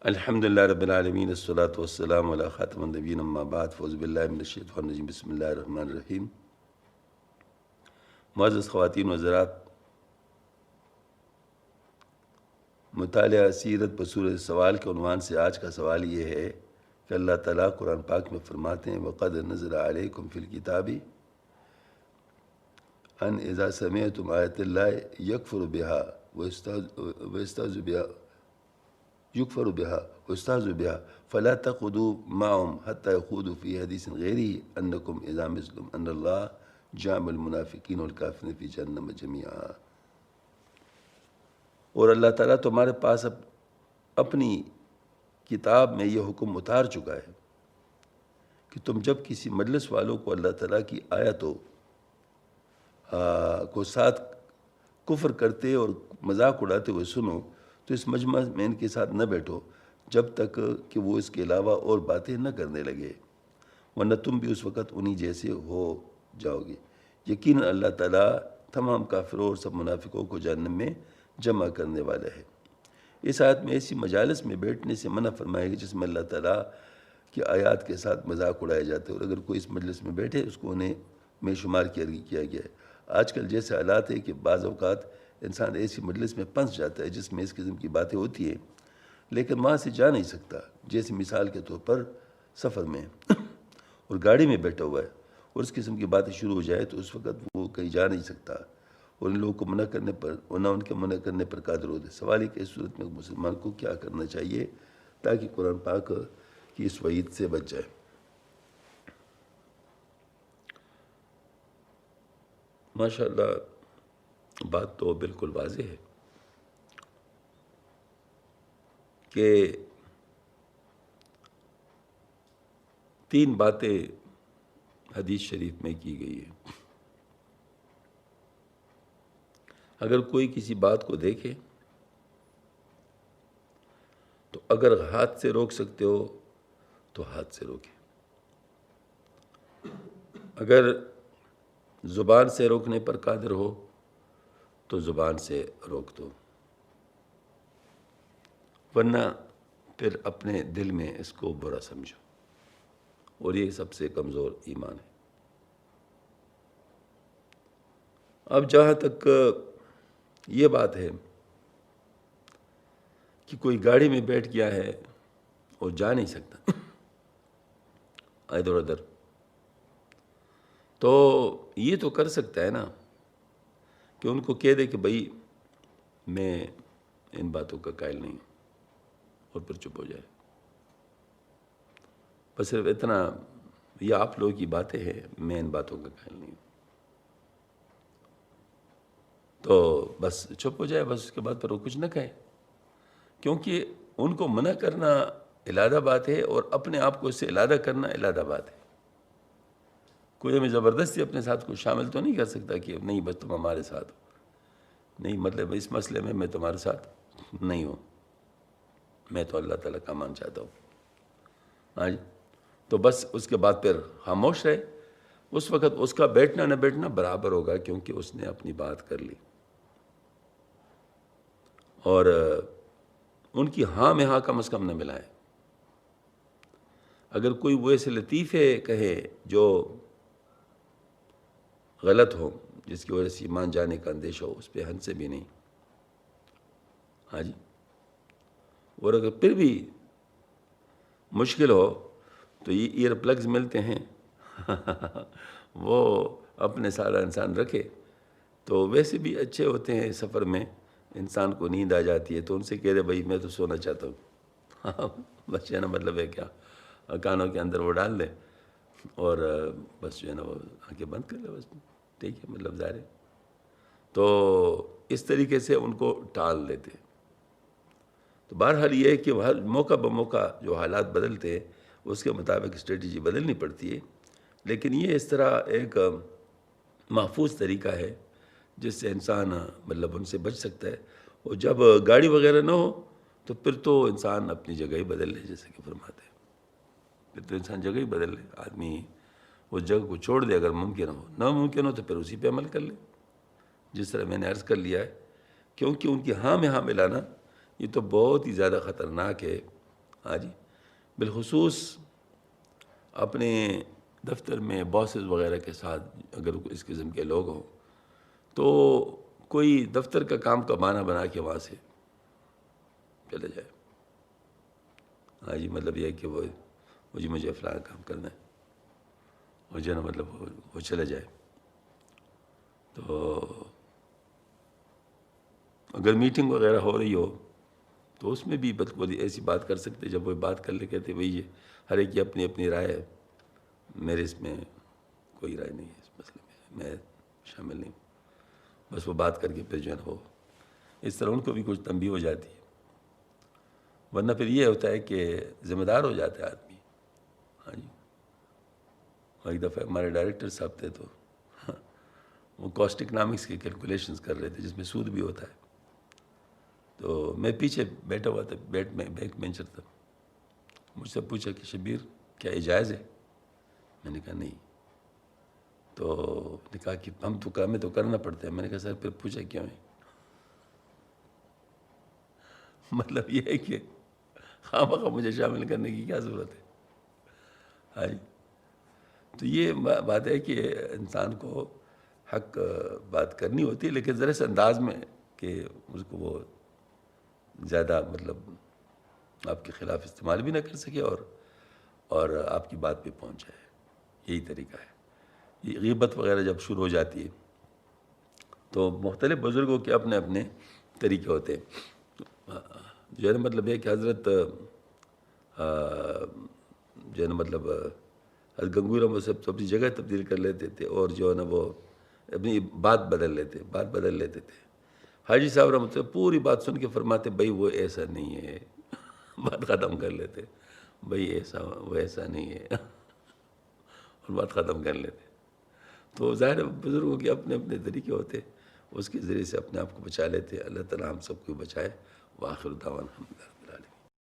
الحمدللہ رب العالمین الصلاۃ والسلام علی خاتم النبیین اما بعد فاعوذ باللہ من الشیطان الرجیم بسم اللہ الرحمن الرحیم۔ معزز خواتین و حضرات، مطالعہ سیرت بصورت سوال کے عنوان سے آج کا سوال یہ ہے کہ اللہ تعالیٰ قرآن پاک میں فرماتے ہیں وَقَدْ نَزَلَ عَلَيْكُمْ فِي الْكِتَابِ أَنْ إِذَا سَمِعْتُمْ آیَاتِ اللَّهِ يُکْفَرُ بِهَا فَلَا تَقْعُدُوا مَعَهُمْ حَتَّى يَخُوضُوا فِي حَدِيثٍ غَيْرِهِ أَنَّكُمْ إِذًا مِثْلُهُمْ أَنَّ اللَّهَ جَامِعُ الْمُنَافِقِينَ وَالْكَافِرِينَ فِي جَهَنَّمَ جَمِيعًا۔ اور اللہ تعالیٰ تمہارے پاس اب اپنی کتاب میں یہ حکم اتار چکا ہے کہ تم جب کسی مجلس والوں کو اللہ تعالیٰ کی آیتوں کو ساتھ کفر کرتے اور مذاق اڑاتے ہوئے سنو تو اس مجمع میں ان کے ساتھ نہ بیٹھو جب تک کہ وہ اس کے علاوہ اور باتیں نہ کرنے لگے، ورنہ تم بھی اس وقت انہی جیسے ہو جاؤ گے۔ یقیناً اللہ تعالیٰ تمام کافروں اور سب منافقوں کو جہنم میں جمع کرنے والا ہے۔ اس آیت میں ایسی مجالس میں بیٹھنے سے منع فرمائے گا جس میں اللہ تعالیٰ کی آیات کے ساتھ مذاق اڑایا جاتا ہے، اور اگر کوئی اس مجلس میں بیٹھے اس کو انہیں میں شمار کیا گیا ہے۔ آج کل جیسے حالات ہے کہ بعض اوقات انسان ایسی مجلس میں پھنس جاتا ہے جس میں اس قسم کی باتیں ہوتی ہیں لیکن وہاں سے جا نہیں سکتا، جیسے مثال کے طور پر سفر میں اور گاڑی میں بیٹھا ہوا ہے اور اس قسم کی باتیں شروع ہو جائے تو اس وقت وہ کہیں جا نہیں سکتا، اور ان لوگوں کو منع کرنے پر اور نہ ان کے منع کرنے پر قادر ہوتے۔ سوال ہے کہ اس صورت میں مسلمان کو کیا کرنا چاہیے تاکہ قرآن پاک کی اس وعید سے بچ جائے۔ ماشاءاللہ بات تو بالکل واضح ہے کہ تین باتیں حدیث شریف میں کی گئی ہیں۔ اگر کوئی کسی بات کو دیکھے تو اگر ہاتھ سے روک سکتے ہو تو ہاتھ سے روکے، اگر زبان سے روکنے پر قادر ہو تو زبان سے روک دو، ورنہ پھر اپنے دل میں اس کو برا سمجھو، اور یہ سب سے کمزور ایمان ہے۔ اب جہاں تک یہ بات ہے کہ کوئی گاڑی میں بیٹھ گیا ہے اور جا نہیں سکتا ادھر ادھر، تو یہ تو کر سکتا ہے نا کہ ان کو کہہ دے کہ بھائی میں ان باتوں کا قائل نہیں ہوں، اور پھر چپ ہو جائے۔ بس صرف اتنا، یہ آپ لوگوں کی باتیں ہیں، میں ان باتوں کا قائل نہیں ہوں، تو بس چپ ہو جائے، بس اس کے بعد پھر وہ کچھ نہ کہے، کیونکہ ان کو منع کرنا علیحدہ بات ہے اور اپنے آپ کو اس سے علیحدہ کرنا علیحدہ بات ہے۔ کوئی ہمیں زبردستی اپنے ساتھ کو شامل تو نہیں کر سکتا کہ نہیں بس تم ہمارے ساتھ ہو، نہیں مطلب اس مسئلے میں تمہارے ساتھ نہیں ہوں، میں تو اللہ تعالیٰ کا مان چاہتا ہوں، ہاں جی، تو بس اس کے بعد پھر خاموش رہے۔ اس وقت اس کا بیٹھنا نہ بیٹھنا برابر ہوگا، کیونکہ اس نے اپنی بات کر لی، اور ان کی ہاں میں ہاں کم از کم نہ ملائیں۔ اگر کوئی وہ ایسے لطیفے کہے جو غلط ہو، جس کی وجہ سے ایمان جانے کا اندیشہ ہو، اس پہ ہن سے بھی نہیں، ہاں جی، اور اگر پھر بھی مشکل ہو تو یہ ایئر پلگز ملتے ہیں وہ اپنے سارا انسان رکھے، تو ویسے بھی اچھے ہوتے ہیں، سفر میں انسان کو نیند آ جاتی ہے تو ان سے کہہ دے بھائی میں تو سونا چاہتا ہوں بس جو ہے نا، مطلب ہے کیا، کانوں کے اندر وہ ڈال دے اور بس جو ہے نا وہ آنکھیں بند کر لے، بس ٹھیک ہے، مطلب ظاہر ہے، تو اس طریقے سے ان کو ٹال دیتے۔ تو بہرحال یہ ہے کہ ہر موقع بموقع جو حالات بدلتے ہیں اس کے مطابق اسٹریٹجی بدلنی پڑتی ہے، لیکن یہ اس طرح ایک محفوظ طریقہ ہے جس سے انسان مطلب ان سے بچ سکتا ہے۔ اور جب گاڑی وغیرہ نہ ہو تو پھر تو انسان اپنی جگہ ہی بدل لے، جیسے کہ فرماتے ہیں، پھر تو انسان جگہ ہی بدل لے، آدمی اس جگہ کو چھوڑ دے، اگر ممکن ہو، نہ ممکن ہو تو پھر اسی پہ عمل کر لے، جس طرح میں نے عرض کر لیا ہے، کیونکہ ان کی ہاں میں ہاں ملانا یہ تو بہت ہی زیادہ خطرناک ہے، ہاں جی، بالخصوص اپنے دفتر میں باسز وغیرہ کے ساتھ اگر اس قسم کے لوگ ہوں تو کوئی دفتر کا کام کا بہانہ بنا کے وہاں سے چلے جائے. ہاں جی، مطلب یہ ہے کہ وہ جی مجھے فلاں کام کرنا ہے، وہ جو ہے نا مطلب وہ چلا جائے. تو اگر میٹنگ وغیرہ ہو رہی ہو تو اس میں بھی کوئی ایسی بات کر سکتے. جب وہ بات کر لے کہتے بھائی یہ ہر ایک کی اپنی اپنی رائے ہے، میرے اس میں کوئی رائے نہیں ہے، اس مسئلے میں شامل نہیں. بس وہ بات کر کے پھر جو ہے نا ہو اس طرح ان کو بھی کچھ تنبیہ ہو جاتی ہے. ورنہ پھر یہ ہوتا ہے کہ ذمہ دار ہو جاتا ہے آدمی. ہاں جی، ایک دفعہ ہمارے ڈائریکٹر صاحب تھے تو وہ کاسٹ اکنامکس کی کیلکولیشنز کر رہے تھے جس میں سود بھی ہوتا ہے. تو میں پیچھے بیٹھا ہوا تھا، بیک بینچر تھا. مجھ سے پوچھا کہ شبیر کیا یہ جائز ہے؟ میں نے کہا نہیں. تو نے کہا کہ ہم تو کام تو کرنا پڑتا ہے. میں نے کہا سر پھر پوچھا کیوں ہے؟ مطلب یہ ہے کہ خواہ مجھے شامل کرنے کی کیا ضرورت ہے. ہاں جی، تو یہ بات ہے کہ انسان کو حق بات کرنی ہوتی ہے، لیکن ذرا سے انداز میں کہ اس کو وہ زیادہ مطلب آپ کے خلاف استعمال بھی نہ کر سکے اور آپ کی بات پہ پہنچ جائے. یہی طریقہ ہے. یہ غیبت وغیرہ جب شروع ہو جاتی ہے تو مختلف بزرگوں کے اپنے اپنے طریقے ہوتے ہیں. جو ہے نا مطلب یہ کہ حضرت جو ہے نا مطلب حضرت گنگورم وہ سب اپنی جگہ تبدیل کر لیتے تھے اور جو ہے نا وہ اپنی بات بدل لیتے تھے. حاجی صاحب رحمۃ اللہ پوری بات سن کے فرماتے بھائی وہ ایسا نہیں ہے، بات ختم کر لیتے. بھائی وہ ایسا نہیں ہے اور بات ختم کر لیتے. تو ظاہر ہے بزرگوں کے اپنے اپنے طریقے ہوتے، اس کے ذریعے سے اپنے آپ کو بچا لیتے. اللہ تعالیٰ ہم سب کو بچائے. وآخر دعوانا الحمدللہ.